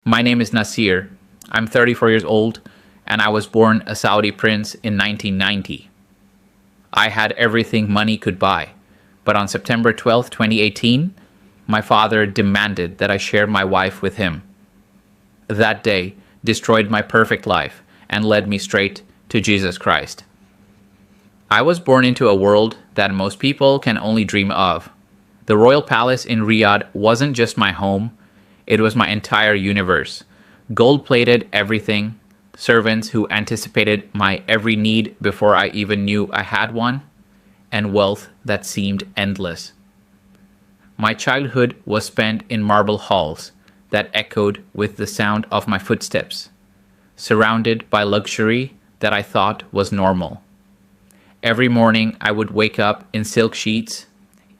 My name is Nasir. I'm 34 years old, and I was born a Saudi prince in 1990. I had everything money could buy, but on September 12, 2018, my father demanded that I share my wife with him. That day destroyed my perfect life and led me straight to Jesus Christ. I was born into a world that most people can only dream of. The royal palace in Riyadh wasn't just my home, it was my entire universe. Gold-plated everything, servants who anticipated my every need before I even knew I had one, and wealth that seemed endless. My childhood was spent in marble halls that echoed with the sound of my footsteps, surrounded by luxury that I thought was normal. Every morning I would wake up in silk sheets,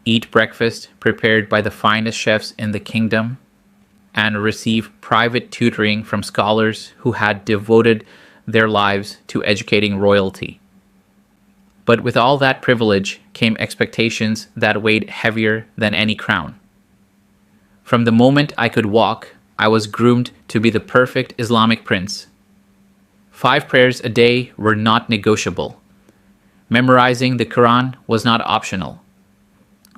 eat breakfast prepared by the finest chefs in the kingdom, and receive private tutoring from scholars who had devoted their lives to educating royalty. But with all that privilege came expectations that weighed heavier than any crown. From the moment I could walk, I was groomed to be the perfect Islamic prince. 5 prayers a day were not negotiable. Memorizing the Quran was not optional.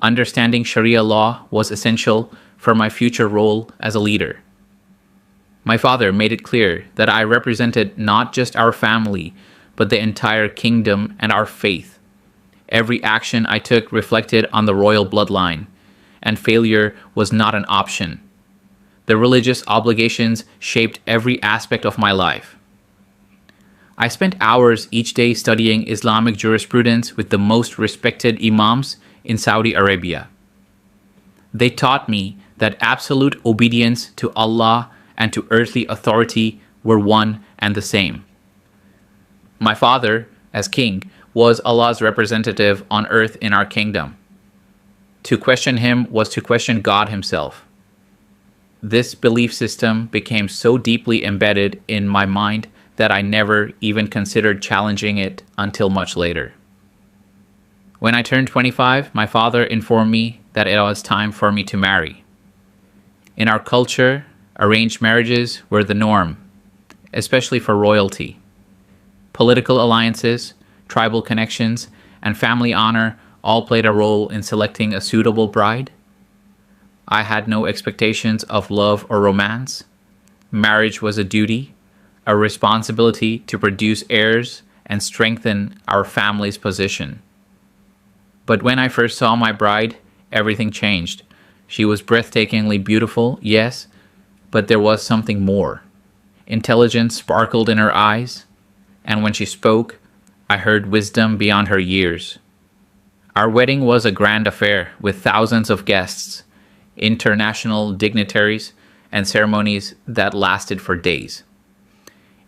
Understanding Sharia law was essential for my future role as a leader. My father made it clear that I represented not just our family, but the entire kingdom and our faith. Every action I took reflected on the royal bloodline, and failure was not an option. The religious obligations shaped every aspect of my life. I spent hours each day studying Islamic jurisprudence with the most respected imams in Saudi Arabia. They taught me that absolute obedience to Allah and to earthly authority were one and the same. My father, as king, was Allah's representative on earth in our kingdom. To question him was to question God himself. This belief system became so deeply embedded in my mind that I never even considered challenging it until much later. When I turned 25, my father informed me that it was time for me to marry. In our culture, arranged marriages were the norm, especially for royalty. Political alliances, tribal connections, and family honor all played a role in selecting a suitable bride. I had no expectations of love or romance. Marriage was a duty, a responsibility to produce heirs and strengthen our family's position. But when I first saw my bride, everything changed. She was breathtakingly beautiful, yes, but there was something more. Intelligence sparkled in her eyes, and when she spoke, I heard wisdom beyond her years. Our wedding was a grand affair with thousands of guests, international dignitaries, and ceremonies that lasted for days.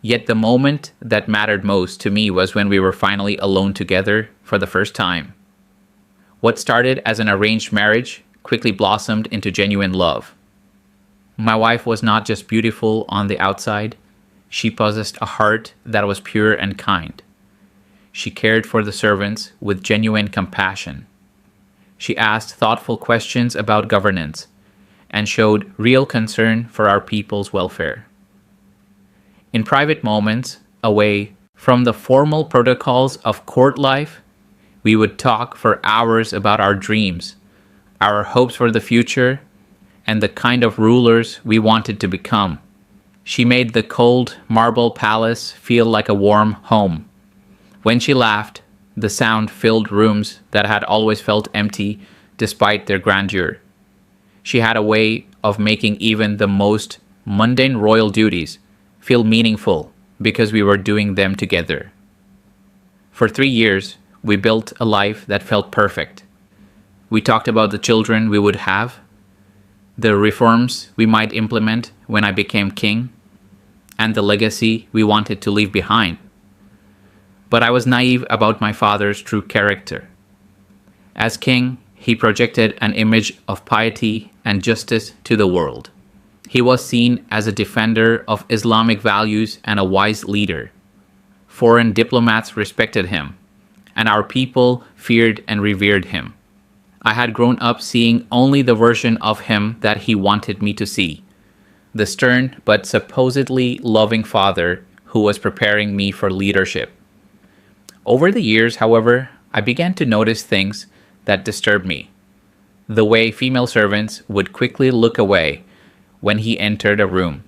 Yet the moment that mattered most to me was when we were finally alone together for the first time. What started as an arranged marriage quickly blossomed into genuine love. My wife was not just beautiful on the outside, she possessed a heart that was pure and kind. She cared for the servants with genuine compassion. She asked thoughtful questions about governance and showed real concern for our people's welfare. In private moments, away from the formal protocols of court life, we would talk for hours about our dreams, our hopes for the future, and the kind of rulers we wanted to become. She made the cold marble palace feel like a warm home. When she laughed, the sound filled rooms that had always felt empty despite their grandeur. She had a way of making even the most mundane royal duties feel meaningful because we were doing them together. For 3 years, we built a life that felt perfect. We talked about the children we would have, the reforms we might implement when I became king, and the legacy we wanted to leave behind. But I was naive about my father's true character. As king, he projected an image of piety and justice to the world. He was seen as a defender of Islamic values and a wise leader. Foreign diplomats respected him, and our people feared and revered him. I had grown up seeing only the version of him that he wanted me to see. the stern but supposedly loving father who was preparing me for leadership. Over the years, however, I began to notice things that disturbed me. The way female servants would quickly look away when he entered a room.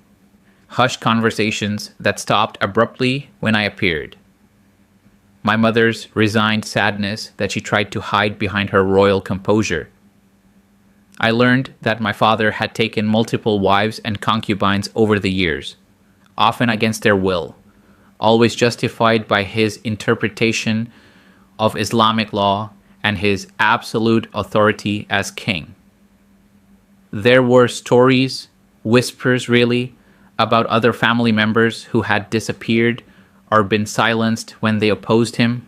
Hushed conversations that stopped abruptly when I appeared. My mother's resigned sadness that she tried to hide behind her royal composure. I learned that my father had taken multiple wives and concubines over the years, often against their will, always justified by his interpretation of Islamic law and his absolute authority as king. There were stories, whispers really, about other family members who had disappeared or been silenced when they opposed him.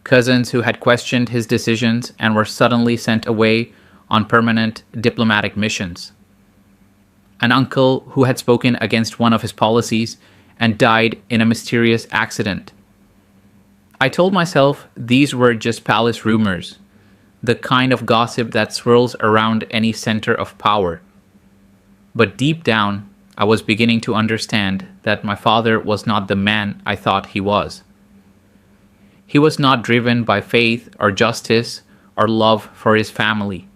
Cousins who had questioned his decisions and were suddenly sent away on permanent diplomatic missions. An uncle who had spoken against one of his policies and died in a mysterious accident. I told myself these were just palace rumors, the kind of gossip that swirls around any center of power. But deep down, I was beginning to understand that my father was not the man I thought he was. He was not driven by faith or justice or love for his family.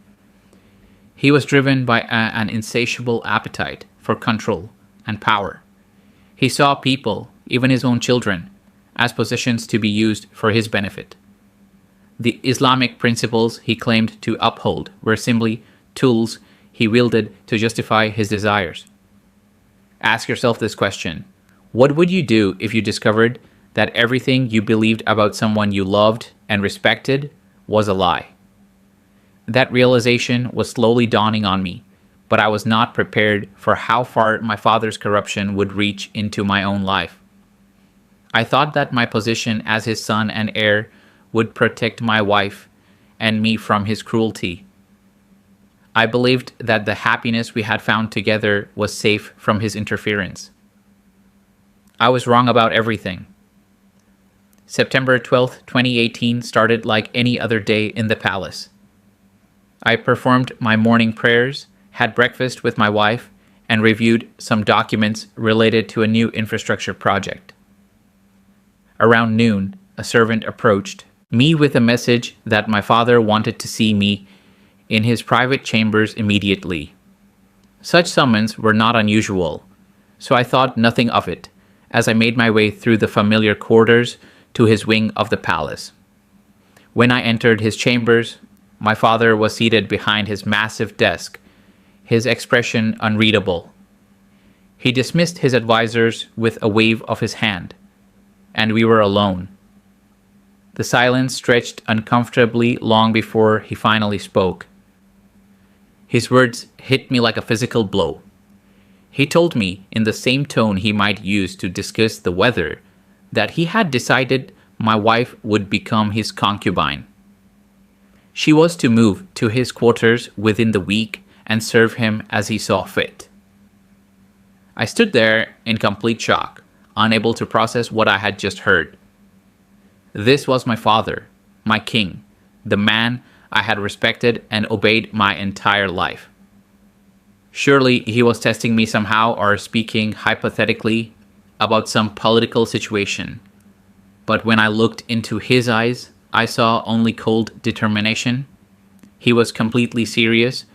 He was driven by an insatiable appetite for control and power. He saw people, even his own children, as possessions to be used for his benefit. The Islamic principles he claimed to uphold were simply tools he wielded to justify his desires. Ask yourself this question: what would you do if you discovered that everything you believed about someone you loved and respected was a lie? That realization was slowly dawning on me, but I was not prepared for how far my father's corruption would reach into my own life. I thought that my position as his son and heir would protect my wife and me from his cruelty. I believed that the happiness we had found together was safe from his interference. I was wrong about everything. September 12th, 2018 started like any other day in the palace. I performed my morning prayers, had breakfast with my wife, and reviewed some documents related to a new infrastructure project. Around noon, a servant approached me with a message that my father wanted to see me in his private chambers immediately. Such summons were not unusual, so I thought nothing of it as I made my way through the familiar corridors to his wing of the palace. When I entered his chambers, my father was seated behind his massive desk, his expression unreadable. He dismissed his advisors with a wave of his hand, and we were alone. The silence stretched uncomfortably long before he finally spoke. His words hit me like a physical blow. He told me, in the same tone he might use to discuss the weather, that he had decided my wife would become his concubine. She was to move to his quarters within the week and serve him as he saw fit. I stood there in complete shock, unable to process what I had just heard. This was my father, my king, the man I had respected and obeyed my entire life. Surely he was testing me somehow or speaking hypothetically about some political situation. But when I looked into his eyes, I saw only cold determination. He was completely serious.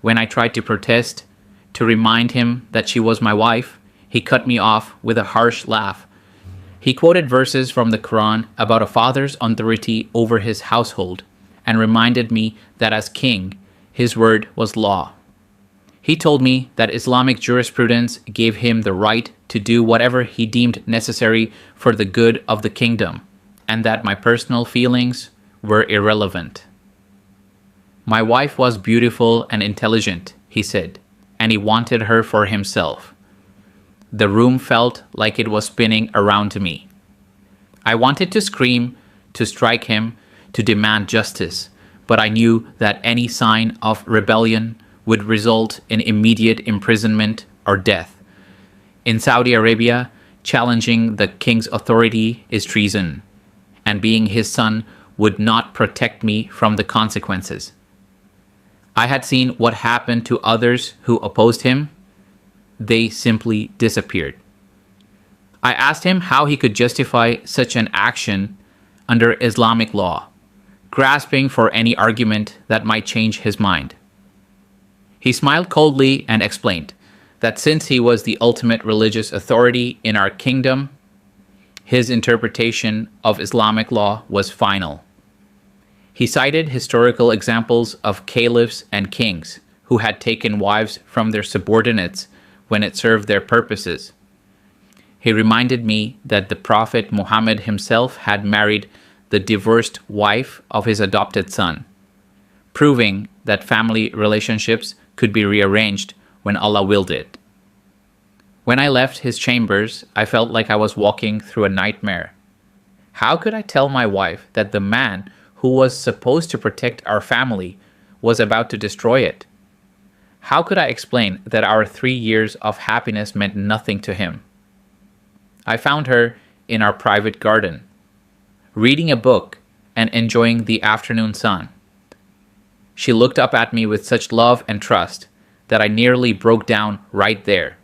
When I tried to protest, to remind him that she was my wife, he cut me off with a harsh laugh. He quoted verses from the Quran about a father's authority over his household and reminded me that as king, his word was law. He told me that Islamic jurisprudence gave him the right to do whatever he deemed necessary for the good of the kingdom, and that my personal feelings were irrelevant. My wife was beautiful and intelligent, he said, and he wanted her for himself. The room felt like it was spinning around me. I wanted to scream, to strike him, to demand justice, but I knew that any sign of rebellion would result in immediate imprisonment or death. In Saudi Arabia, challenging the king's authority is treason, and being his son would not protect me from the consequences. I had seen what happened to others who opposed him. They simply disappeared. I asked him how he could justify such an action under Islamic law, grasping for any argument that might change his mind. He smiled coldly and explained that since he was the ultimate religious authority in our kingdom, his interpretation of Islamic law was final. He cited historical examples of caliphs and kings who had taken wives from their subordinates when it served their purposes. He reminded me that the Prophet Muhammad himself had married the divorced wife of his adopted son, proving that family relationships could be rearranged when Allah willed it. When I left his chambers, I felt like I was walking through a nightmare. How could I tell my wife that the man who was supposed to protect our family was about to destroy it? How could I explain that our 3 years of happiness meant nothing to him? I found her in our private garden, reading a book and enjoying the afternoon sun. She looked up at me with such love and trust that I nearly broke down right there.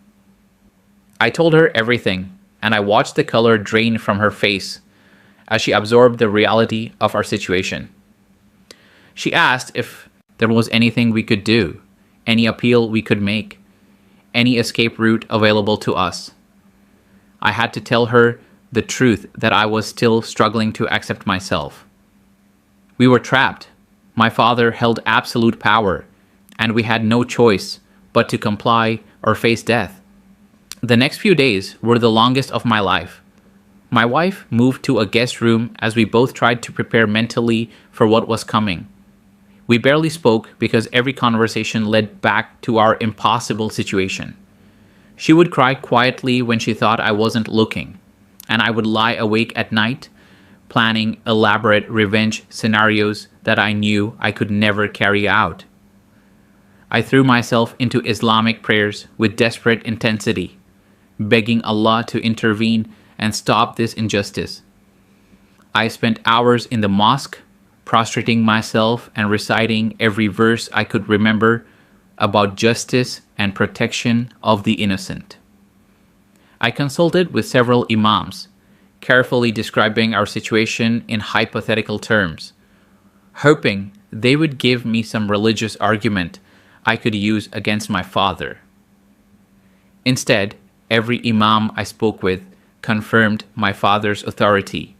I told her everything, and I watched the color drain from her face as she absorbed the reality of our situation. She asked if there was anything we could do, any appeal we could make, any escape route available to us. I had to tell her the truth that I was still struggling to accept myself. We were trapped. My father held absolute power, and we had no choice but to comply or face death. The next few days were the longest of my life. My wife moved to a guest room as we both tried to prepare mentally for what was coming. We barely spoke because every conversation led back to our impossible situation. She would cry quietly when she thought I wasn't looking, and I would lie awake at night, planning elaborate revenge scenarios that I knew I could never carry out. I threw myself into Islamic prayers with desperate intensity, begging Allah to intervene and stop this injustice. I spent hours in the mosque, prostrating myself and reciting every verse I could remember about justice and protection of the innocent. I consulted with several imams, carefully describing our situation in hypothetical terms, hoping they would give me some religious argument I could use against my father. Instead, every imam I spoke with confirmed my father's authority.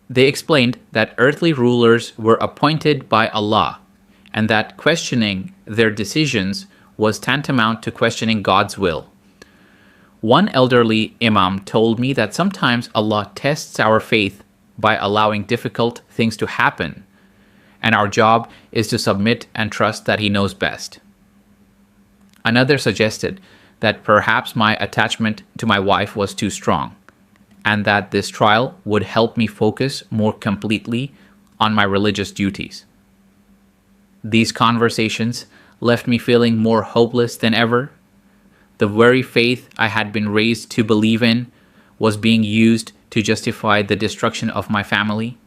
They explained that earthly rulers were appointed by Allah, and that questioning their decisions was tantamount to questioning God's will. One elderly imam told me that sometimes Allah tests our faith by allowing difficult things to happen, and our job is to submit and trust that He knows best. Another suggested that perhaps my attachment to my wife was too strong, and that this trial would help me focus more completely on my religious duties. These conversations left me feeling more hopeless than ever. The very faith I had been raised to believe in was being used to justify the destruction of my family.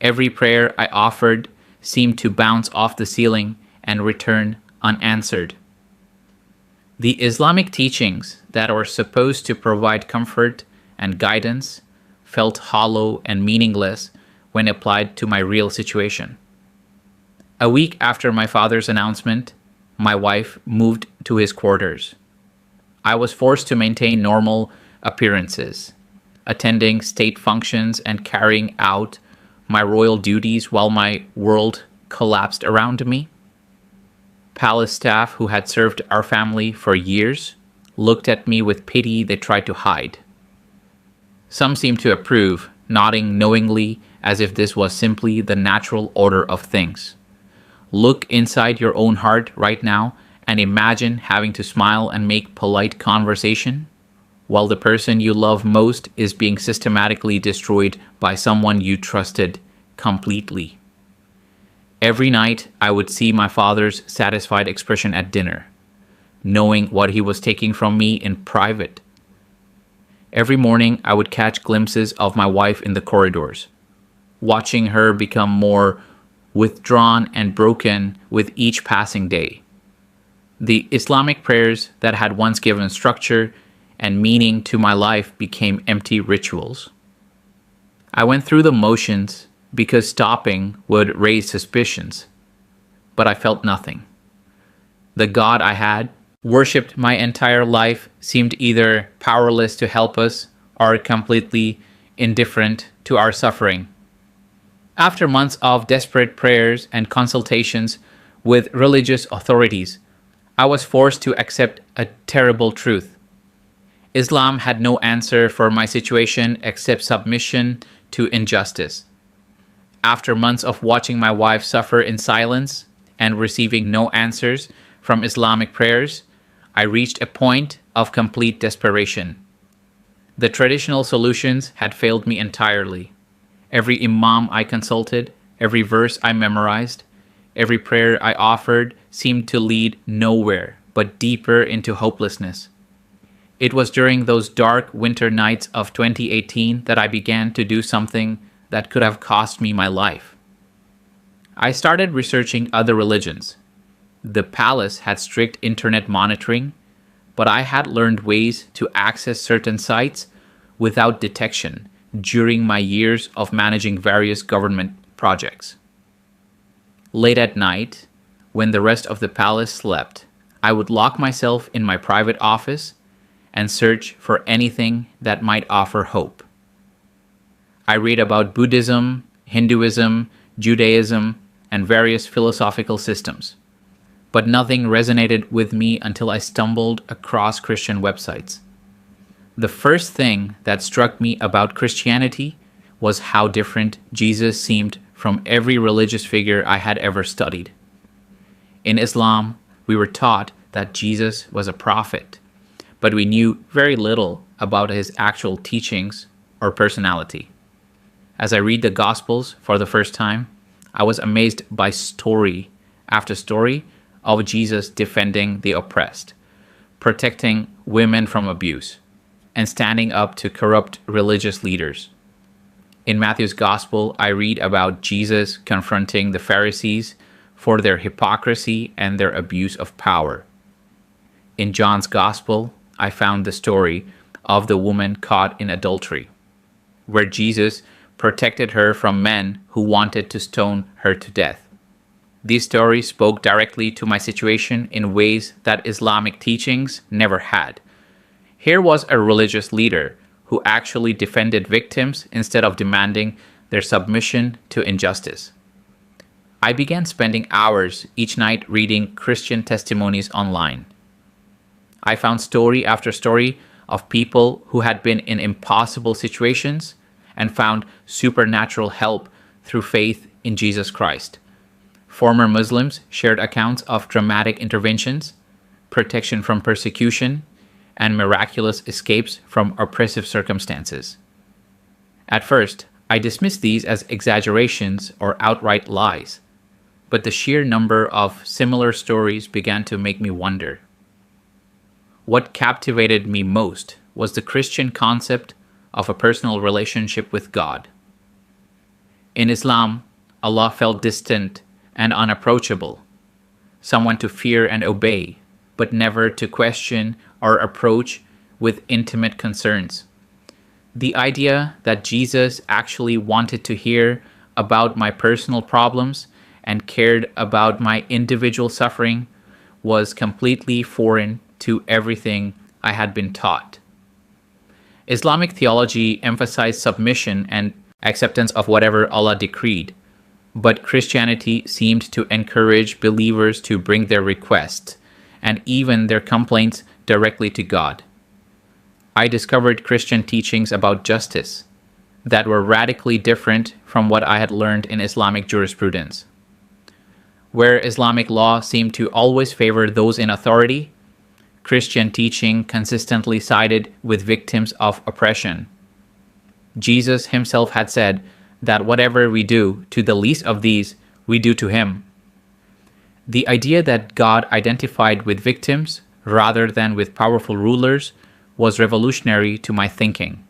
Every prayer I offered seemed to bounce off the ceiling and return unanswered. The Islamic teachings that were supposed to provide comfort and guidance felt hollow and meaningless when applied to my real situation. A week after my father's announcement, my wife moved to his quarters. I was forced to maintain normal appearances, attending state functions and carrying out my royal duties while my world collapsed around me. Palace staff who had served our family for years looked at me with pity they tried to hide. Some seemed to approve, nodding knowingly as if this was simply the natural order of things. Look inside your own heart right now and imagine having to smile and make polite conversation while the person you love most is being systematically destroyed by someone you trusted completely. Every night, I would see my father's satisfied expression at dinner, knowing what he was taking from me in private. Every morning, I would catch glimpses of my wife in the corridors, watching her become more withdrawn and broken with each passing day. The Islamic prayers that had once given structure and meaning to my life became empty rituals. I went through the motions because stopping would raise suspicions, but I felt nothing. The God I had worshipped my entire life seemed either powerless to help us or completely indifferent to our suffering. After months of desperate prayers and consultations with religious authorities, I was forced to accept a terrible truth. Islam had no answer for my situation except submission to injustice. After months of watching my wife suffer in silence and receiving no answers from Islamic prayers, I reached a point of complete desperation. The traditional solutions had failed me entirely. Every imam I consulted, every verse I memorized, every prayer I offered seemed to lead nowhere but deeper into hopelessness. It was during those dark winter nights of 2018 that I began to do something that could have cost me my life. I started researching other religions. The palace had strict internet monitoring, but I had learned ways to access certain sites without detection during my years of managing various government projects. Late at night, when the rest of the palace slept, I would lock myself in my private office and search for anything that might offer hope. I read about Buddhism, Hinduism, Judaism, and various philosophical systems, but nothing resonated with me until I stumbled across Christian websites. The first thing that struck me about Christianity was how different Jesus seemed from every religious figure I had ever studied. In Islam, we were taught that Jesus was a prophet, but we knew very little about his actual teachings or personality. As I read the Gospels for the first time, I was amazed by story after story of Jesus defending the oppressed, protecting women from abuse, and standing up to corrupt religious leaders. In Matthew's Gospel, I read about Jesus confronting the Pharisees for their hypocrisy and their abuse of power. In John's Gospel, I found the story of the woman caught in adultery, where Jesus protected her from men who wanted to stone her to death. These stories spoke directly to my situation in ways that Islamic teachings never had. Here was a religious leader who actually defended victims instead of demanding their submission to injustice. I began spending hours each night reading Christian testimonies online. I found story after story of people who had been in impossible situations and found supernatural help through faith in Jesus Christ. Former Muslims shared accounts of dramatic interventions, protection from persecution, and miraculous escapes from oppressive circumstances. At first, I dismissed these as exaggerations or outright lies, but the sheer number of similar stories began to make me wonder. What captivated me most was the Christian concept of a personal relationship with God. In Islam, Allah felt distant and unapproachable, someone to fear and obey, but never to question or approach with intimate concerns. The idea that Jesus actually wanted to hear about my personal problems and cared about my individual suffering was completely foreign to everything I had been taught. Islamic theology emphasized submission and acceptance of whatever Allah decreed, but Christianity seemed to encourage believers to bring their requests and even their complaints directly to God. I discovered Christian teachings about justice that were radically different from what I had learned in Islamic jurisprudence. Where Islamic law seemed to always favor those in authority, Christian teaching consistently sided with victims of oppression. Jesus himself had said that whatever we do to the least of these, we do to him. The idea that God identified with victims rather than with powerful rulers was revolutionary to my thinking.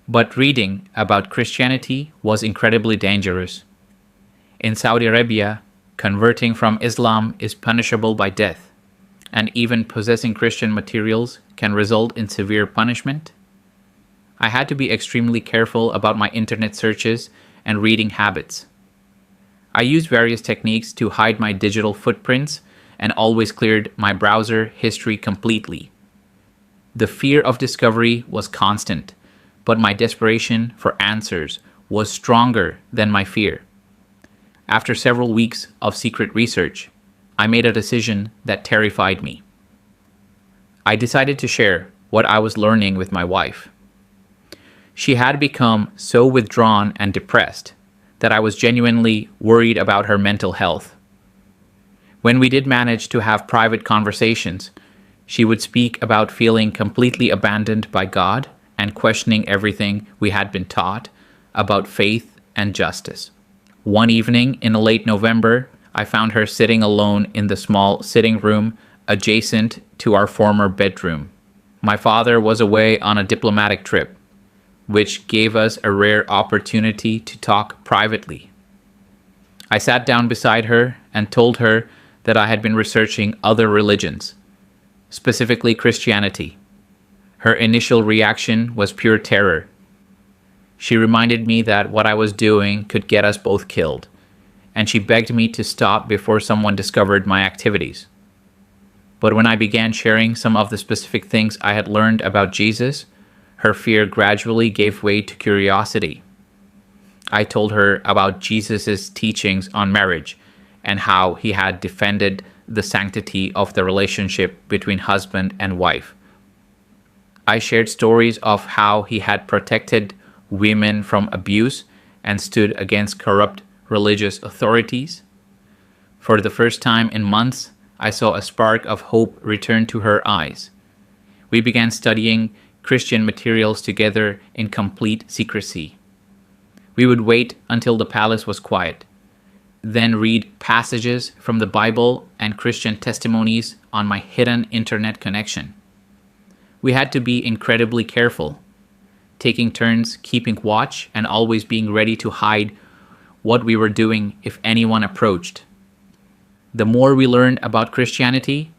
But reading about Christianity was incredibly dangerous. In Saudi Arabia, converting from Islam is punishable by death. and even possessing Christian materials can result in severe punishment. I had to be extremely careful about my internet searches and reading habits. I used various techniques to hide my digital footprints and always cleared my browser history completely. The fear of discovery was constant, but my desperation for answers was stronger than my fear. After several weeks of secret research, I made a decision that terrified me. I decided to share what I was learning with my wife. She had become so withdrawn and depressed that I was genuinely worried about her mental health. When we did manage to have private conversations, she would speak about feeling completely abandoned by God and questioning everything we had been taught about faith and justice. One evening in late November, I found her sitting alone in the small sitting room adjacent to our former bedroom. My father was away on a diplomatic trip, which gave us a rare opportunity to talk privately. I sat down beside her and told her that I had been researching other religions, specifically Christianity. Her initial reaction was pure terror. She reminded me that what I was doing could get us both killed, and she begged me to stop before someone discovered my activities. But when I began sharing some of the specific things I had learned about Jesus, her fear gradually gave way to curiosity. I told her about Jesus' teachings on marriage and how he had defended the sanctity of the relationship between husband and wife. I shared stories of how he had protected women from abuse and stood against corrupt religious authorities. For the first time in months, I saw a spark of hope return to her eyes. We began studying Christian materials together in complete secrecy. We would wait until the palace was quiet, then read passages from the Bible and Christian testimonies on my hidden internet connection. We had to be incredibly careful, taking turns keeping watch and always being ready to hide what we were doing if anyone approached. The more we learned about Christianity,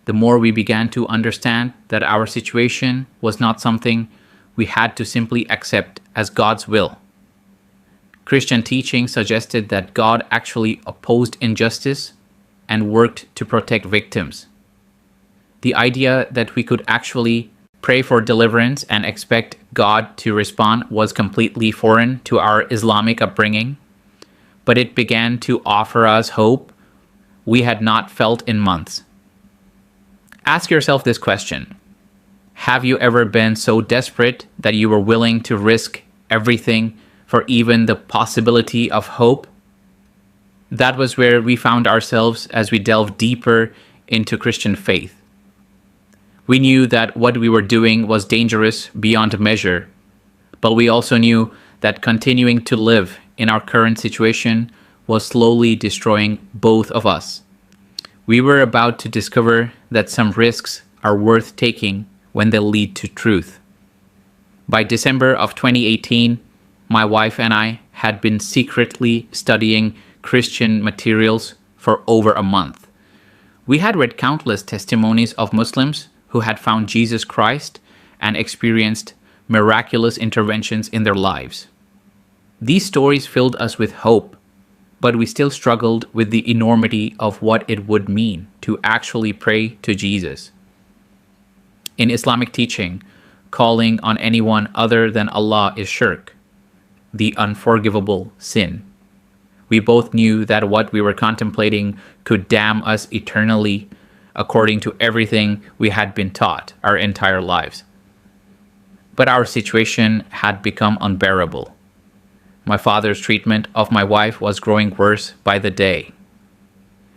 the more we began to understand that our situation was not something we had to simply accept as God's will. Christian teaching suggested that God actually opposed injustice and worked to protect victims. The idea that we could actually pray for deliverance and expect God to respond was completely foreign to our Islamic upbringing, but it began to offer us hope we had not felt in months. Ask yourself this question: have you ever been so desperate that you were willing to risk everything for even the possibility of hope? That was where we found ourselves as we delved deeper into Christian faith. We knew that what we were doing was dangerous beyond measure, but we also knew that continuing to live in our current situation was slowly destroying both of us. We were about to discover that some risks are worth taking when they lead to truth. By December of 2018, my wife and I had been secretly studying Christian materials for over a month. We had read countless testimonies of Muslims who had found Jesus Christ and experienced miraculous interventions in their lives. These stories filled us with hope, but we still struggled with the enormity of what it would mean to actually pray to Jesus. In Islamic teaching, calling on anyone other than Allah is shirk, the unforgivable sin. We both knew that what we were contemplating could damn us eternally, according to everything we had been taught our entire lives. But our situation had become unbearable. My father's treatment of my wife was growing worse by the day.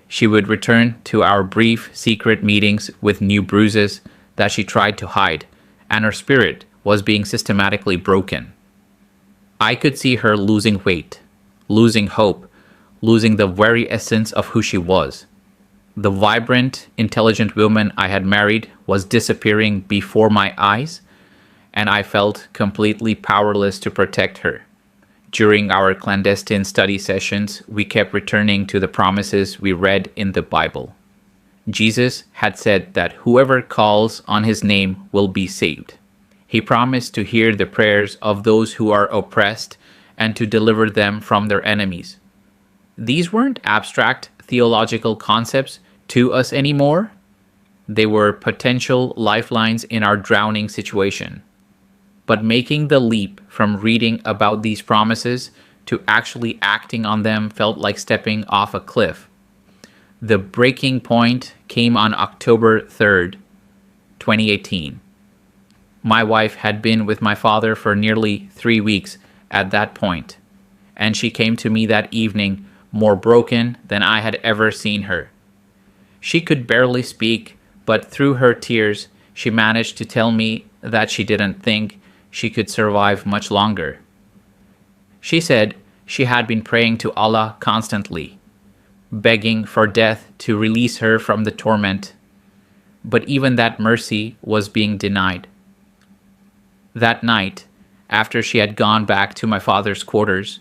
She would return to our brief secret meetings with new bruises that she tried to hide, and her spirit was being systematically broken. I could see her losing weight, losing hope, losing the very essence of who she was. The vibrant, intelligent woman I had married was disappearing before my eyes, and I felt completely powerless to protect her. During our clandestine study sessions, we kept returning to the promises we read in the Bible. Jesus had said that whoever calls on his name will be saved. He promised to hear the prayers of those who are oppressed and to deliver them from their enemies. These weren't abstract theological concepts to us anymore. They were potential lifelines in our drowning situation. But making the leap from reading about these promises to actually acting on them felt like stepping off a cliff. The breaking point came on October 3rd, 2018. My wife had been with my father for nearly 3 weeks at that point, and she came to me that evening more broken than I had ever seen her. She could barely speak, but through her tears, she managed to tell me that she didn't think she could survive much longer. She said she had been praying to Allah constantly, begging for death to release her from the torment, but even that mercy was being denied. That night, after she had gone back to my father's quarters,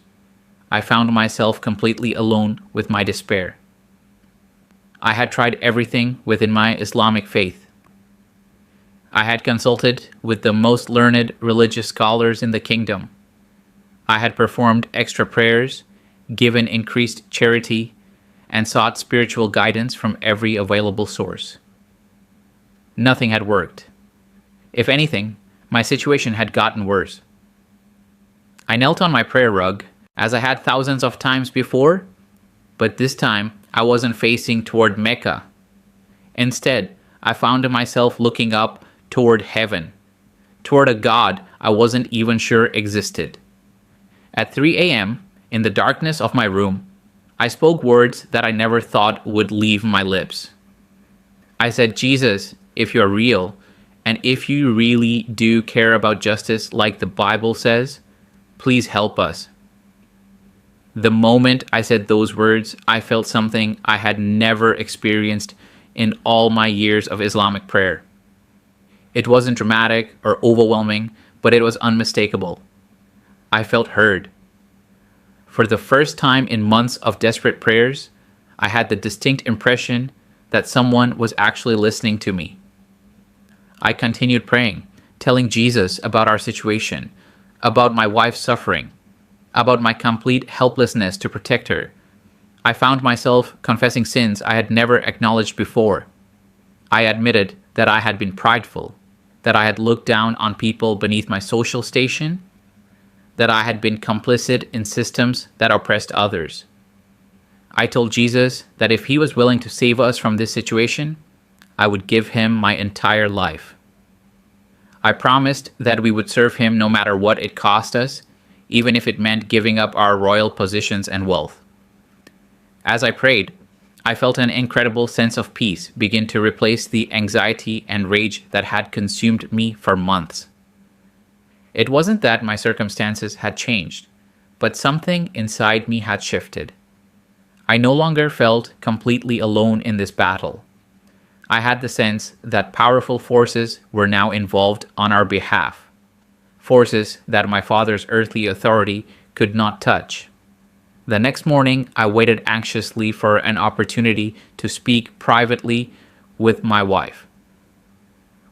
I found myself completely alone with my despair. I had tried everything within my Islamic faith. I had consulted with the most learned religious scholars in the kingdom. I had performed extra prayers, given increased charity, and sought spiritual guidance from every available source. Nothing had worked. If anything, my situation had gotten worse. I knelt on my prayer rug, as I had thousands of times before, but this time I wasn't facing toward Mecca. Instead, I found myself looking up toward heaven, toward a God I wasn't even sure existed. At 3 a.m., in the darkness of my room, I spoke words that I never thought would leave my lips. I said, Jesus, if you're real, and if you really do care about justice like the Bible says, please help us. The moment I said those words, I felt something I had never experienced in all my years of Islamic prayer. It wasn't dramatic or overwhelming, but it was unmistakable. I felt heard. For the first time in months of desperate prayers, I had the distinct impression that someone was actually listening to me. I continued praying, telling Jesus about our situation, about my wife's suffering, about my complete helplessness to protect her. I found myself confessing sins I had never acknowledged before. I admitted that I had been prideful, that I had looked down on people beneath my social station, that I had been complicit in systems that oppressed others. I told Jesus that if he was willing to save us from this situation, I would give him my entire life. I promised that we would serve him no matter what it cost us, even if it meant giving up our royal positions and wealth. As I prayed, I felt an incredible sense of peace begin to replace the anxiety and rage that had consumed me for months. It wasn't that my circumstances had changed, but something inside me had shifted. I no longer felt completely alone in this battle. I had the sense that powerful forces were now involved on our behalf, forces that my father's earthly authority could not touch. The next morning, I waited anxiously for an opportunity to speak privately with my wife.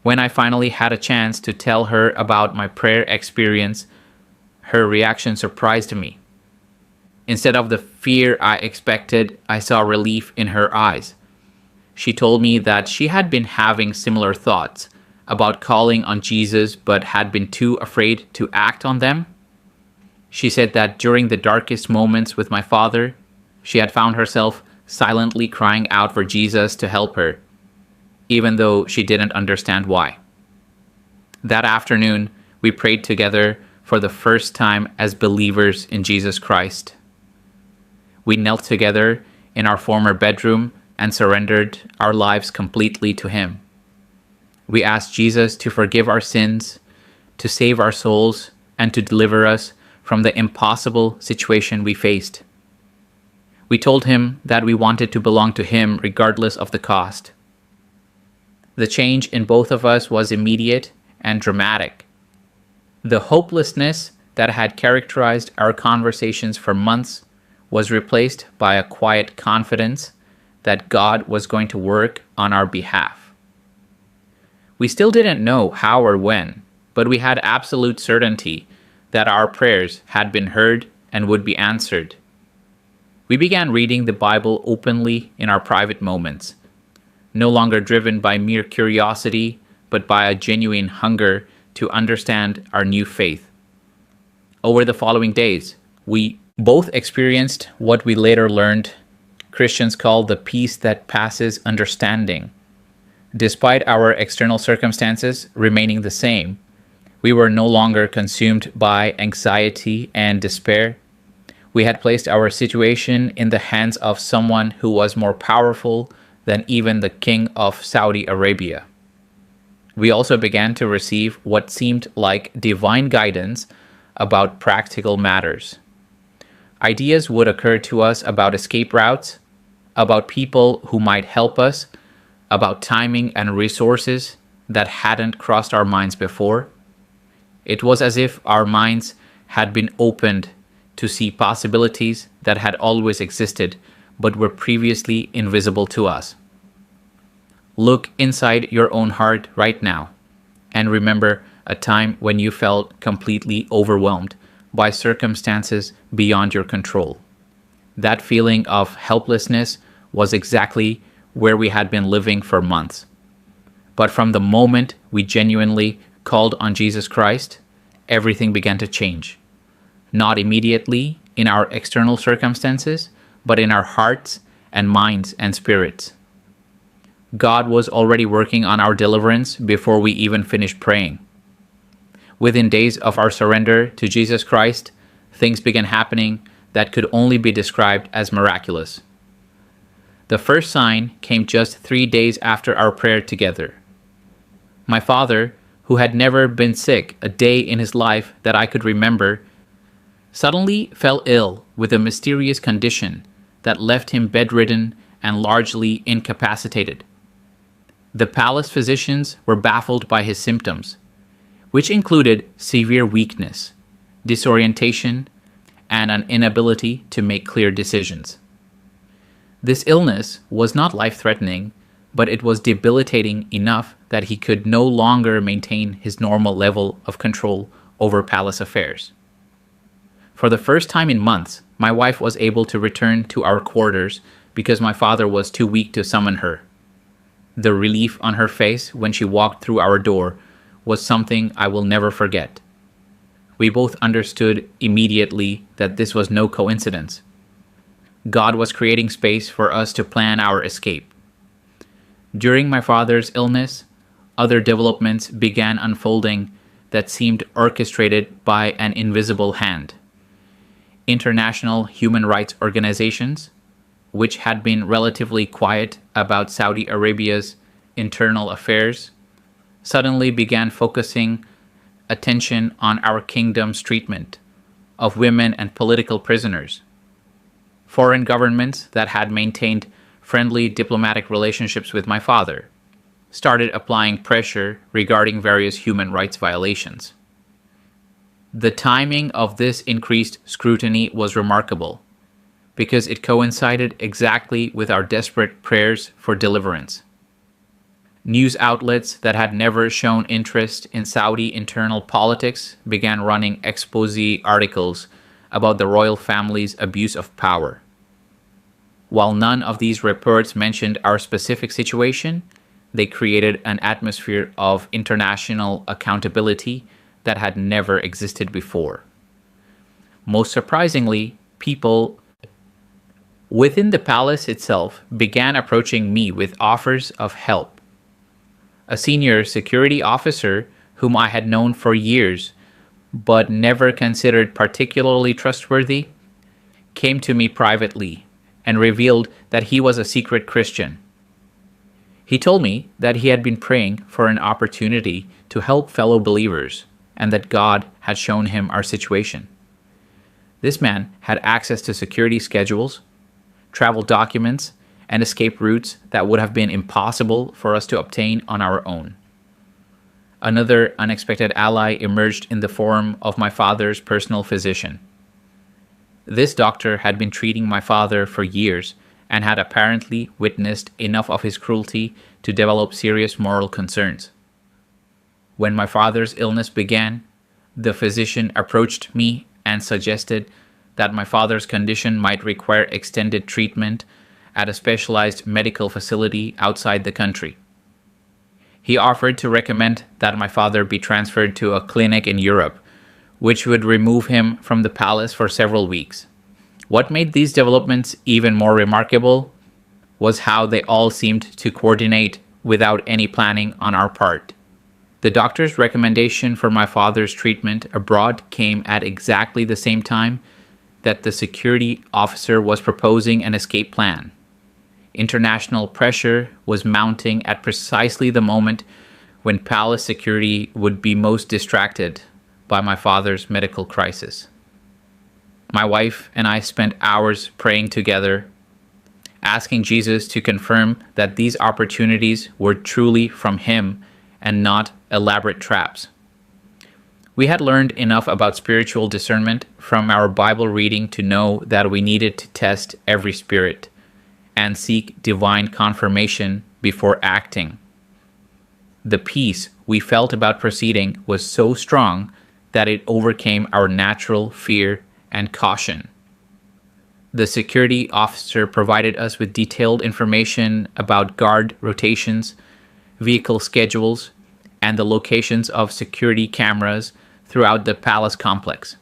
When I finally had a chance to tell her about my prayer experience, her reaction surprised me. Instead of the fear I expected, I saw relief in her eyes. She told me that she had been having similar thoughts about calling on Jesus but had been too afraid to act on them. She said that during the darkest moments with my father, she had found herself silently crying out for Jesus to help her, even though she didn't understand why. That afternoon, we prayed together for the first time as believers in Jesus Christ. We knelt together in our former bedroom and surrendered our lives completely to him. We asked Jesus to forgive our sins, to save our souls, and to deliver us from the impossible situation we faced. We told him that we wanted to belong to him regardless of the cost. The change in both of us was immediate and dramatic. The hopelessness that had characterized our conversations for months was replaced by a quiet confidence that God was going to work on our behalf. We still didn't know how or when, but we had absolute certainty that our prayers had been heard and would be answered. We began reading the Bible openly in our private moments, no longer driven by mere curiosity, but by a genuine hunger to understand our new faith. Over the following days, we both experienced what we later learned Christians call the peace that passes understanding. Despite our external circumstances remaining the same, we were no longer consumed by anxiety and despair. We had placed our situation in the hands of someone who was more powerful than even the king of Saudi Arabia. We also began to receive what seemed like divine guidance about practical matters. Ideas would occur to us about escape routes, about people who might help us, about timing and resources that hadn't crossed our minds before. It was as if our minds had been opened to see possibilities that had always existed but were previously invisible to us. Look inside your own heart right now and remember a time when you felt completely overwhelmed by circumstances beyond your control. That feeling of helplessness was exactly where we had been living for months. But from the moment we genuinely called on Jesus Christ, everything began to change. Not immediately in our external circumstances, but in our hearts and minds and spirits. God was already working on our deliverance before we even finished praying. Within days of our surrender to Jesus Christ, things began happening that could only be described as miraculous. The first sign came just 3 days after our prayer together. My father, who had never been sick a day in his life that I could remember, suddenly fell ill with a mysterious condition that left him bedridden and largely incapacitated. The palace physicians were baffled by his symptoms, which included severe weakness, disorientation, and an inability to make clear decisions. This illness was not life-threatening, but it was debilitating enough that he could no longer maintain his normal level of control over palace affairs. For the first time in months, my wife was able to return to our quarters because my father was too weak to summon her. The relief on her face when she walked through our door was something I will never forget. We both understood immediately that this was no coincidence. God was creating space for us to plan our escape. During my father's illness, other developments began unfolding that seemed orchestrated by an invisible hand. International human rights organizations, which had been relatively quiet about Saudi Arabia's internal affairs, suddenly began focusing attention on our kingdom's treatment of women and political prisoners. Foreign governments that had maintained friendly diplomatic relationships with my father started applying pressure regarding various human rights violations. The timing of this increased scrutiny was remarkable because it coincided exactly with our desperate prayers for deliverance. News outlets that had never shown interest in Saudi internal politics began running expose articles about the royal family's abuse of power. While none of these reports mentioned our specific situation, they created an atmosphere of international accountability that had never existed before. Most surprisingly, people within the palace itself began approaching me with offers of help. A senior security officer whom I had known for years but never considered particularly trustworthy came to me privately and revealed that he was a secret Christian. He told me that he had been praying for an opportunity to help fellow believers and that God had shown him our situation. This man had access to security schedules, travel documents, and escape routes that would have been impossible for us to obtain on our own. Another unexpected ally emerged in the form of my father's personal physician. This doctor had been treating my father for years and had apparently witnessed enough of his cruelty to develop serious moral concerns. When my father's illness began, the physician approached me and suggested that my father's condition might require extended treatment at a specialized medical facility outside the country. He offered to recommend that my father be transferred to a clinic in Europe, which would remove him from the palace for several weeks. What made these developments even more remarkable was how they all seemed to coordinate without any planning on our part. The doctor's recommendation for my father's treatment abroad came at exactly the same time that the security officer was proposing an escape plan. International pressure was mounting at precisely the moment when palace security would be most distracted by my father's medical crisis. My wife and I spent hours praying together, asking Jesus to confirm that these opportunities were truly from Him and not elaborate traps. We had learned enough about spiritual discernment from our Bible reading to know that we needed to test every spirit and seek divine confirmation before acting. The peace we felt about proceeding was so strong that it overcame our natural fear and caution. The security officer provided us with detailed information about guard rotations, vehicle schedules, and the locations of security cameras throughout the palace complex.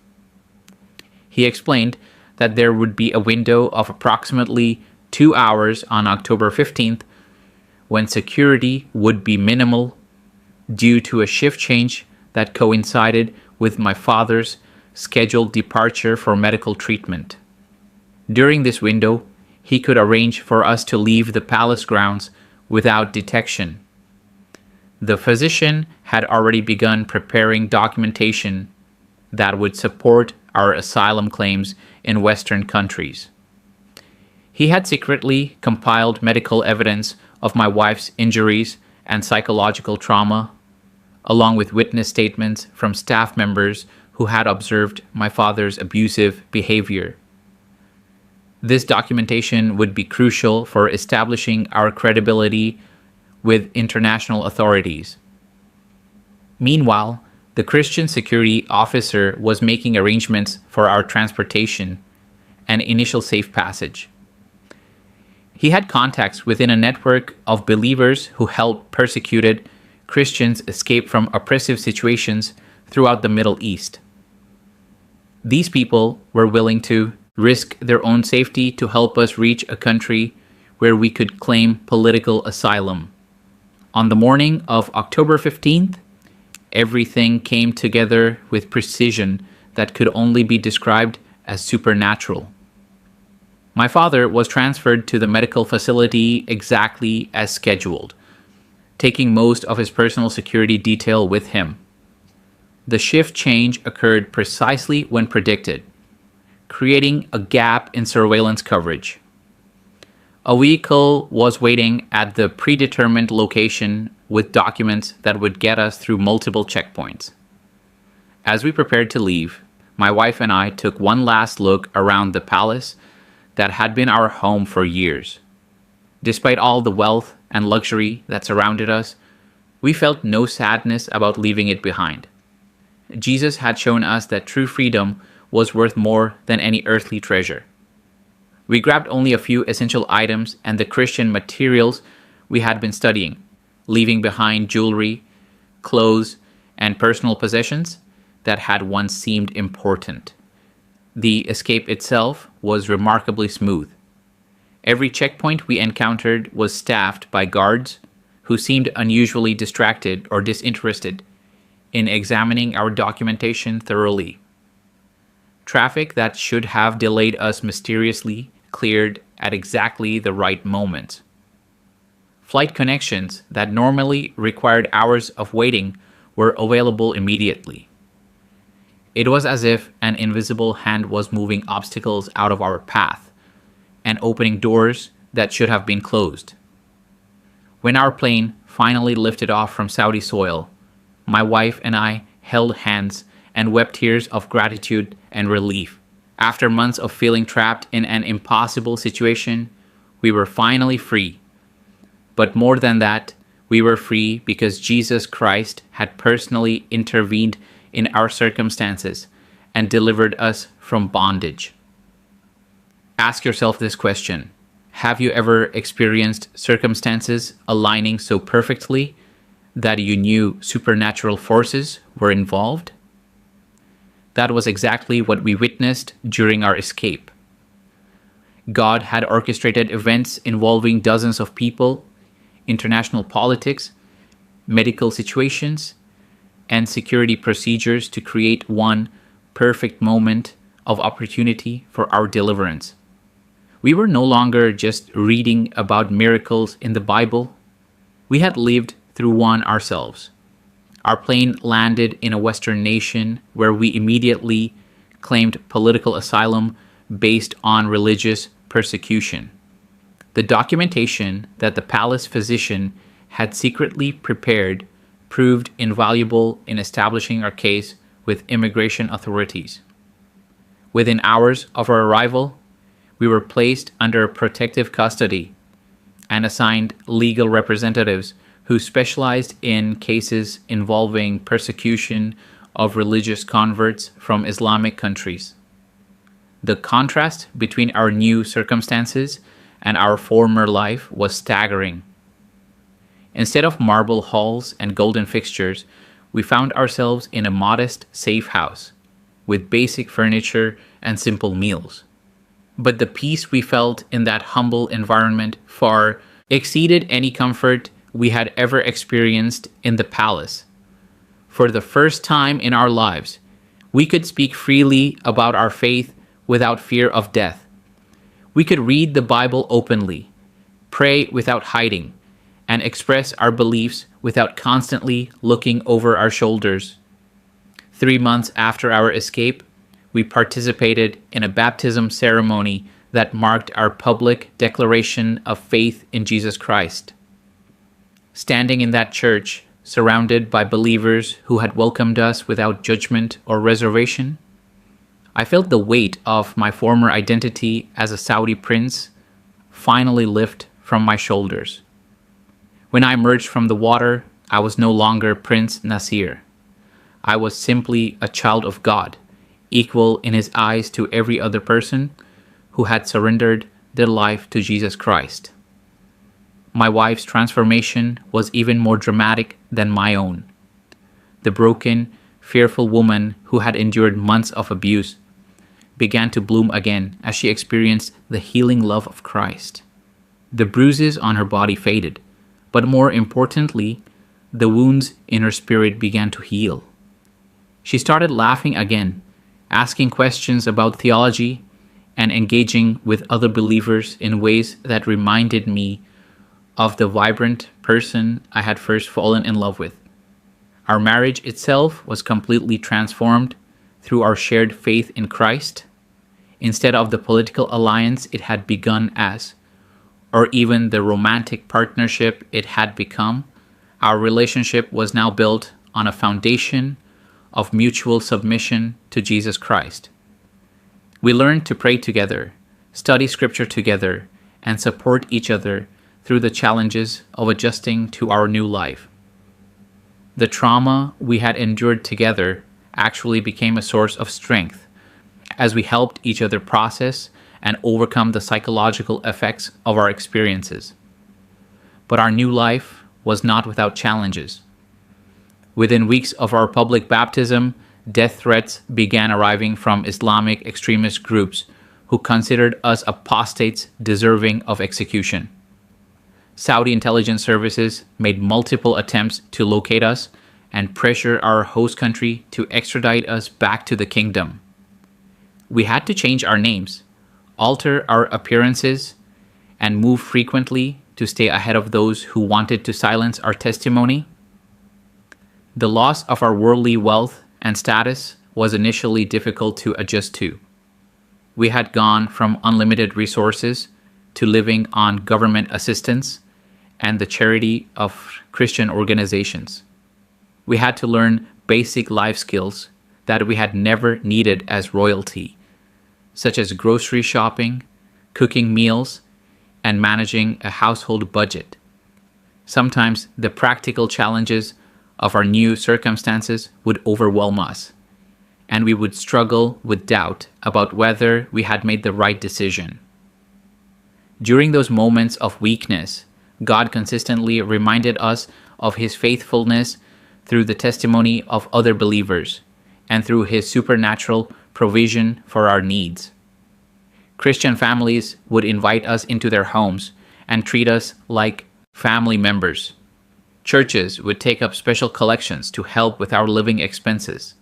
He explained that there would be a window of approximately 2 hours on October 15th when security would be minimal due to a shift change that coincided with my father's scheduled departure for medical treatment. During this window, he could arrange for us to leave the palace grounds without detection. The physician had already begun preparing documentation that would support our asylum claims in Western countries. He had secretly compiled medical evidence of my wife's injuries and psychological trauma, along with witness statements from staff members who had observed my father's abusive behavior. This documentation would be crucial for establishing our credibility with international authorities. Meanwhile, the Christian security officer was making arrangements for our transportation and initial safe passage. He had contacts within a network of believers who helped persecuted Christians escape from oppressive situations throughout the Middle East. These people were willing to risk their own safety to help us reach a country where we could claim political asylum. On the morning of October 15th, everything came together with precision that could only be described as supernatural. My father was transferred to the medical facility exactly as scheduled, taking most of his personal security detail with him. The shift change occurred precisely when predicted, creating a gap in surveillance coverage. A vehicle was waiting at the predetermined location with documents that would get us through multiple checkpoints. As we prepared to leave, my wife and I took one last look around the palace that had been our home for years. Despite all the wealth and luxury that surrounded us, we felt no sadness about leaving it behind. Jesus had shown us that true freedom was worth more than any earthly treasure. We grabbed only a few essential items and the Christian materials we had been studying, leaving behind jewelry, clothes, and personal possessions that had once seemed important. The escape itself was remarkably smooth. Every checkpoint we encountered was staffed by guards who seemed unusually distracted or disinterested in examining our documentation thoroughly. Traffic that should have delayed us mysteriously cleared at exactly the right moment. Flight connections that normally required hours of waiting were available immediately. It was as if an invisible hand was moving obstacles out of our path and opening doors that should have been closed. When our plane finally lifted off from Saudi soil, my wife and I held hands and wept tears of gratitude and relief. After months of feeling trapped in an impossible situation, we were finally free. But more than that, we were free because Jesus Christ had personally intervened in our circumstances and delivered us from bondage. Ask yourself this question. Have you ever experienced circumstances aligning so perfectly that you knew supernatural forces were involved? That was exactly what we witnessed during our escape. God had orchestrated events involving dozens of people, international politics, medical situations, and security procedures to create one perfect moment of opportunity for our deliverance. We were no longer just reading about miracles in the Bible. We had lived through one ourselves. Our plane landed in a Western nation where we immediately claimed political asylum based on religious persecution. The documentation that the palace physician had secretly prepared proved invaluable in establishing our case with immigration authorities. Within hours of our arrival, we were placed under protective custody and assigned legal representatives who specialized in cases involving persecution of religious converts from Islamic countries. The contrast between our new circumstances and our former life was staggering. Instead of marble halls and golden fixtures, we found ourselves in a modest, safe house with basic furniture and simple meals. But the peace we felt in that humble environment far exceeded any comfort we had ever experienced in the palace. For the first time in our lives, we could speak freely about our faith without fear of death. We could read the Bible openly, pray without hiding, and express our beliefs without constantly looking over our shoulders. 3 months after our escape, we participated in a baptism ceremony that marked our public declaration of faith in Jesus Christ. Standing in that church, surrounded by believers who had welcomed us without judgment or reservation, I felt the weight of my former identity as a Saudi prince finally lift from my shoulders. When I emerged from the water, I was no longer Prince Nasir. I was simply a child of God, equal in his eyes to every other person who had surrendered their life to Jesus Christ. My wife's transformation was even more dramatic than my own. The broken, fearful woman who had endured months of abuse began to bloom again as she experienced the healing love of Christ. The bruises on her body faded, but more importantly, the wounds in her spirit began to heal. She started laughing again, asking questions about theology, and engaging with other believers in ways that reminded me of the vibrant person I had first fallen in love with. Our marriage itself was completely transformed through our shared faith in Christ, instead of the political alliance it had begun as, or even the romantic partnership it had become. Our relationship was now built on a foundation of mutual submission to Jesus Christ. We learned to pray together, study scripture together, and support each other through the challenges of adjusting to our new life. The trauma we had endured together actually became a source of strength as we helped each other process and overcome the psychological effects of our experiences. But our new life was not without challenges. Within weeks of our public baptism, death threats began arriving from Islamic extremist groups who considered us apostates deserving of execution. Saudi intelligence services made multiple attempts to locate us and pressure our host country to extradite us back to the kingdom. We had to change our names, alter our appearances, and move frequently to stay ahead of those who wanted to silence our testimony. The loss of our worldly wealth and status was initially difficult to adjust to. We had gone from unlimited resources to living on government assistance and the charity of Christian organizations. We had to learn basic life skills that we had never needed as royalty, such as grocery shopping, cooking meals, and managing a household budget. Sometimes the practical challenges of our new circumstances would overwhelm us, and we would struggle with doubt about whether we had made the right decision. During those moments of weakness, God consistently reminded us of His faithfulness through the testimony of other believers and through His supernatural provision for our needs. Christian families would invite us into their homes and treat us like family members. Churches would take up special collections to help with our living expenses.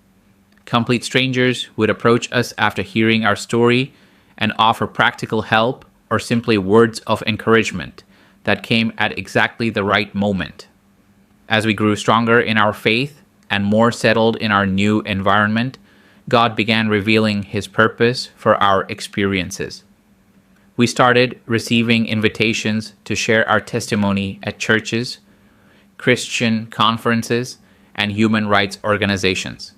Complete strangers would approach us after hearing our story and offer practical help or simply words of encouragement that came at exactly the right moment. As we grew stronger in our faith and more settled in our new environment, God began revealing His purpose for our experiences. We started receiving invitations to share our testimony at churches, Christian conferences, and human rights organizations.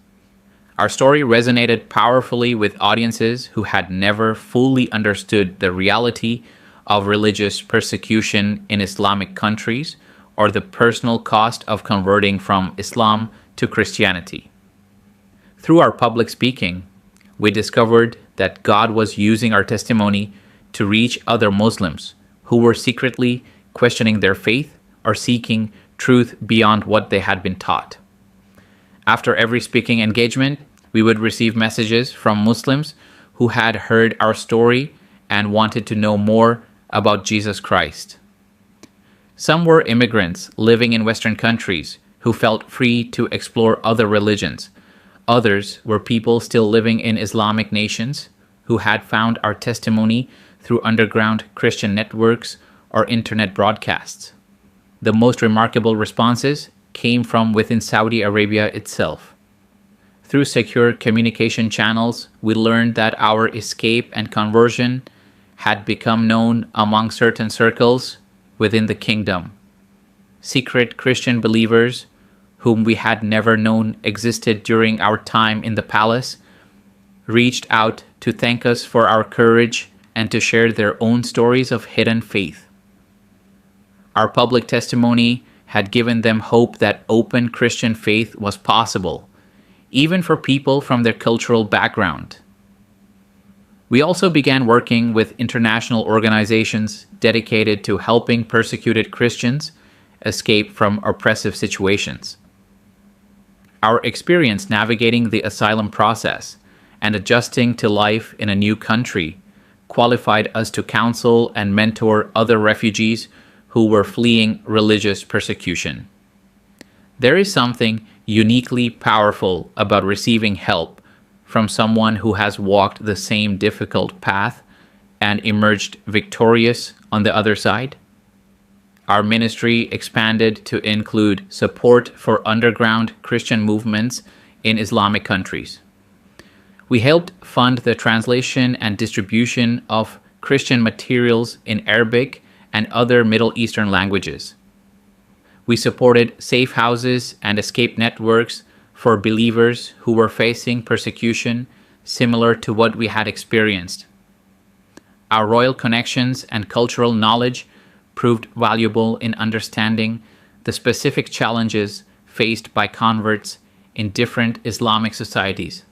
Our story resonated powerfully with audiences who had never fully understood the reality of religious persecution in Islamic countries or the personal cost of converting from Islam to Christianity. Through our public speaking, we discovered that God was using our testimony to reach other Muslims who were secretly questioning their faith or seeking truth beyond what they had been taught. After every speaking engagement, we would receive messages from Muslims who had heard our story and wanted to know more about Jesus Christ. Some were immigrants living in Western countries who felt free to explore other religions. Others were people still living in Islamic nations who had found our testimony through underground Christian networks or internet broadcasts. The most remarkable responses came from within Saudi Arabia itself. Through secure communication channels, we learned that our escape and conversion had become known among certain circles within the kingdom. Secret Christian believers whom we had never known existed during our time in the palace reached out to thank us for our courage and to share their own stories of hidden faith. Our public testimony had given them hope that open Christian faith was possible, even for people from their cultural background. We also began working with international organizations dedicated to helping persecuted Christians escape from oppressive situations. Our experience navigating the asylum process and adjusting to life in a new country qualified us to counsel and mentor other refugees who were fleeing religious persecution. There is something uniquely powerful about receiving help from someone who has walked the same difficult path and emerged victorious on the other side. Our ministry expanded to include support for underground Christian movements in Islamic countries. We helped fund the translation and distribution of Christian materials in Arabic and other Middle Eastern languages. We supported safe houses and escape networks for believers who were facing persecution similar to what we had experienced. Our royal connections and cultural knowledge proved valuable in understanding the specific challenges faced by converts in different Islamic societies.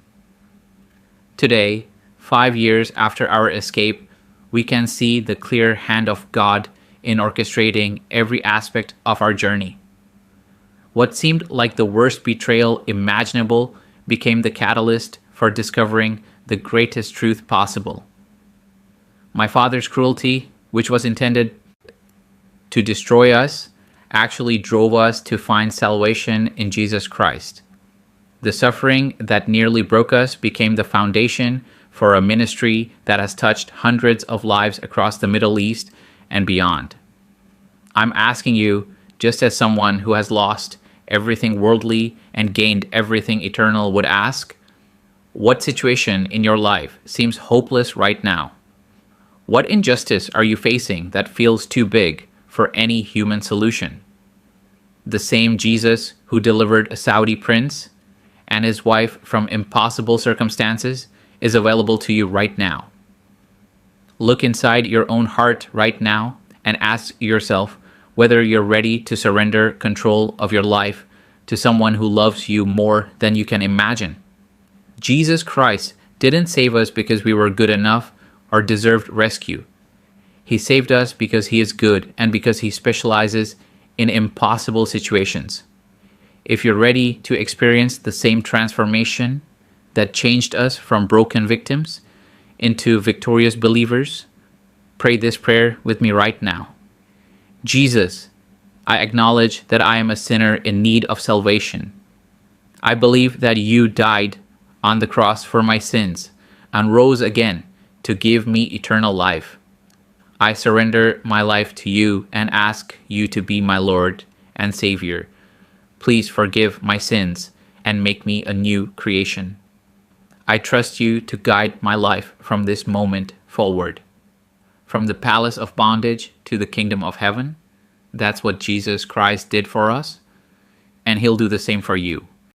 Today, 5 years after our escape, we can see the clear hand of God in orchestrating every aspect of our journey. What seemed like the worst betrayal imaginable became the catalyst for discovering the greatest truth possible. My father's cruelty, which was intended to destroy us, actually drove us to find salvation in Jesus Christ. The suffering that nearly broke us became the foundation for a ministry that has touched hundreds of lives across the Middle East and beyond. I'm asking you, just as someone who has lost everything worldly and gained everything eternal would ask, what situation in your life seems hopeless right now? What injustice are you facing that feels too big for any human solution? The same Jesus who delivered a Saudi prince and his wife from impossible circumstances is available to you right now. Look inside your own heart right now and ask yourself whether you're ready to surrender control of your life to someone who loves you more than you can imagine. Jesus Christ didn't save us because we were good enough or deserved rescue. He saved us because He is good and because He specializes in impossible situations. If you're ready to experience the same transformation that changed us from broken victims into victorious believers, pray this prayer with me right now. Jesus, I acknowledge that I am a sinner in need of salvation. I believe that You died on the cross for my sins and rose again to give me eternal life. I surrender my life to You and ask You to be my Lord and Savior. Please forgive my sins and make me a new creation. I trust You to guide my life from this moment forward. From the palace of bondage to the kingdom of heaven. That's what Jesus Christ did for us, and He'll do the same for you.